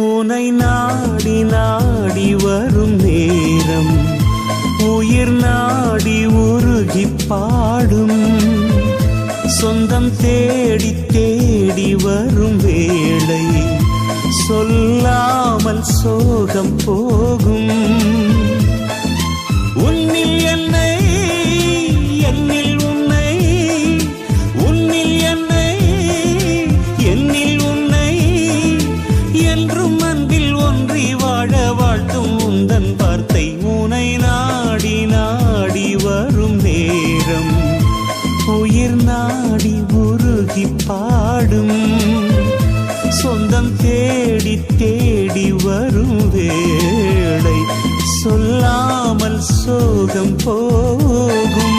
உனை நாடி நாடி வரும் நேரம் உயிர் நாடி உருகி பாடும். சொந்தம் தேடி தேடி வரும் வேளை சொல்லாமல் சோகம் போகும். உன்னில் என்னை என்னில் உன்னை, உன்னில் என்னை என்னில் உன்னை, என்றும் அன்பில் ஒன்றி வாழ வாழ்த்தும் உந்தன் வார்த்தை. உனை நாடி நாடி வரும் நேரம் உயிர் நாடி உருகி பாடும். சொந்தம் தேடி தேடி வரும் வேளை சொல்லாமல் சோகம் போகும்.